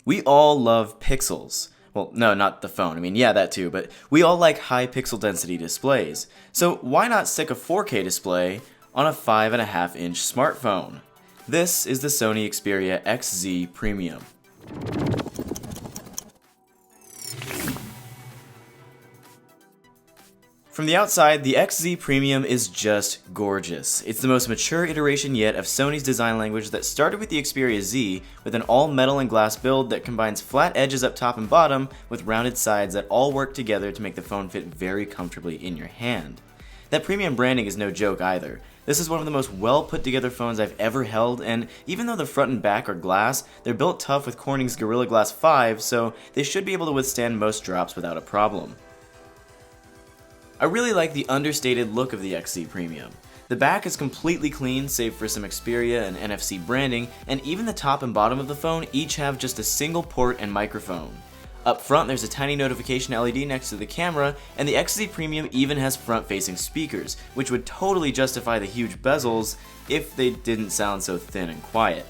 We all love pixels. Well, no, not the phone. I mean, yeah, that too, but we all like high pixel density displays. So why not stick a 4K display on a 5.5-inch smartphone? This is the Sony Xperia XZ Premium. From the outside, the XZ Premium is just gorgeous. It's the most mature iteration yet of Sony's design language that started with the Xperia Z with an all-metal and glass build that combines flat edges up top and bottom with rounded sides that all work together to make the phone fit very comfortably in your hand. That premium branding is no joke either. This is one of the most well put together phones I've ever held, and even though the front and back are glass, they're built tough with Corning's Gorilla Glass 5, so they should be able to withstand most drops without a problem. I really like the understated look of the XZ Premium. The back is completely clean save for some Xperia and NFC branding, and even the top and bottom of the phone each have just a single port and microphone. Up front there's a tiny notification LED next to the camera, and the XZ Premium even has front-facing speakers, which would totally justify the huge bezels if they didn't sound so thin and quiet.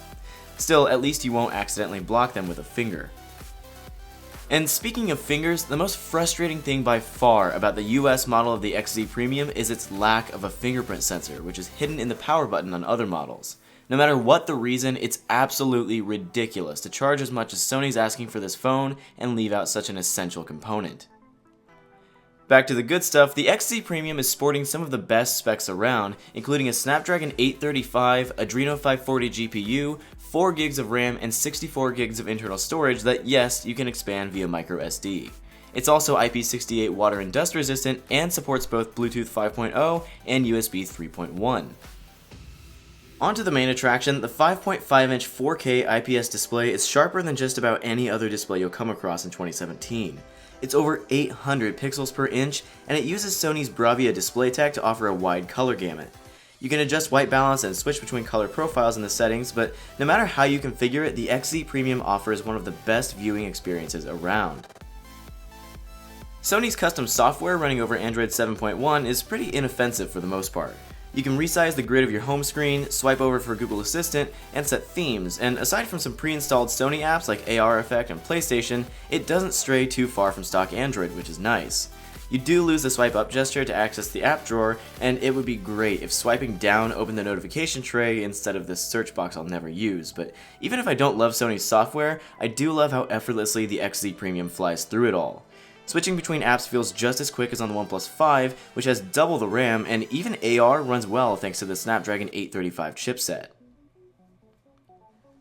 Still, at least you won't accidentally block them with a finger. And speaking of fingers, the most frustrating thing by far about the US model of the XZ Premium is its lack of a fingerprint sensor, which is hidden in the power button on other models. No matter what the reason, it's absolutely ridiculous to charge as much as Sony's asking for this phone and leave out such an essential component. Back to the good stuff, the XZ Premium is sporting some of the best specs around, including a Snapdragon 835, Adreno 540 GPU, 4 gigs of RAM, and 64 gigs of internal storage that, yes, you can expand via microSD. It's also IP68 water and dust resistant and supports both Bluetooth 5.0 and USB 3.1. On to the main attraction, the 5.5-inch 4K IPS display is sharper than just about any other display you'll come across in 2017. It's over 800 pixels per inch, and it uses Sony's Bravia display tech to offer a wide color gamut. You can adjust white balance and switch between color profiles in the settings, but no matter how you configure it, the XZ Premium offers one of the best viewing experiences around. Sony's custom software running over Android 7.1 is pretty inoffensive for the most part. You can resize the grid of your home screen, swipe over for Google Assistant, and set themes, and aside from some pre-installed Sony apps like AR Effect and PlayStation, it doesn't stray too far from stock Android, which is nice. You do lose the swipe up gesture to access the app drawer, and it would be great if swiping down opened the notification tray instead of this search box I'll never use, but even if I don't love Sony's software, I do love how effortlessly the XZ Premium flies through it all. Switching between apps feels just as quick as on the OnePlus 5, which has double the RAM, and even AR runs well thanks to the Snapdragon 835 chipset.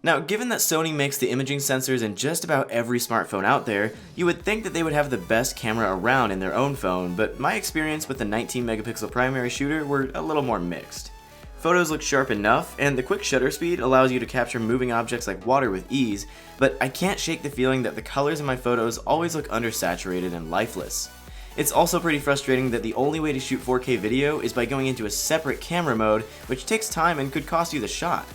Now, given that Sony makes the imaging sensors in just about every smartphone out there, you would think that they would have the best camera around in their own phone, but my experience with the 19-megapixel primary shooter were a little more mixed. Photos look sharp enough, and the quick shutter speed allows you to capture moving objects like water with ease, but I can't shake the feeling that the colors in my photos always look undersaturated and lifeless. It's also pretty frustrating that the only way to shoot 4K video is by going into a separate camera mode, which takes time and could cost you the shot.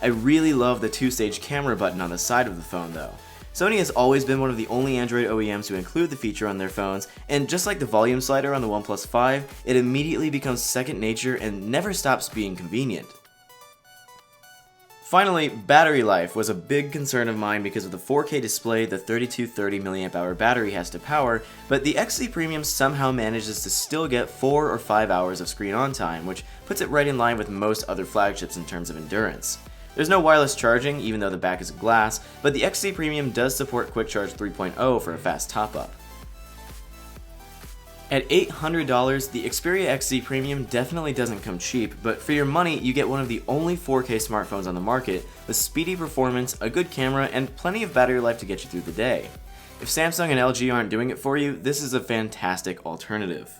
I really love the two-stage camera button on the side of the phone though. Sony has always been one of the only Android OEMs to include the feature on their phones, and just like the volume slider on the OnePlus 5, it immediately becomes second nature and never stops being convenient. Finally, battery life was a big concern of mine because of the 4K display the 3230 mAh battery has to power, but the XZ Premium somehow manages to still get 4 or 5 hours of screen on time, which puts it right in line with most other flagships in terms of endurance. There's no wireless charging, even though the back is glass, but the XZ Premium does support Quick Charge 3.0 for a fast top-up. At $800, the Xperia XZ Premium definitely doesn't come cheap, but for your money, you get one of the only 4K smartphones on the market, with speedy performance, a good camera, and plenty of battery life to get you through the day. If Samsung and LG aren't doing it for you, this is a fantastic alternative.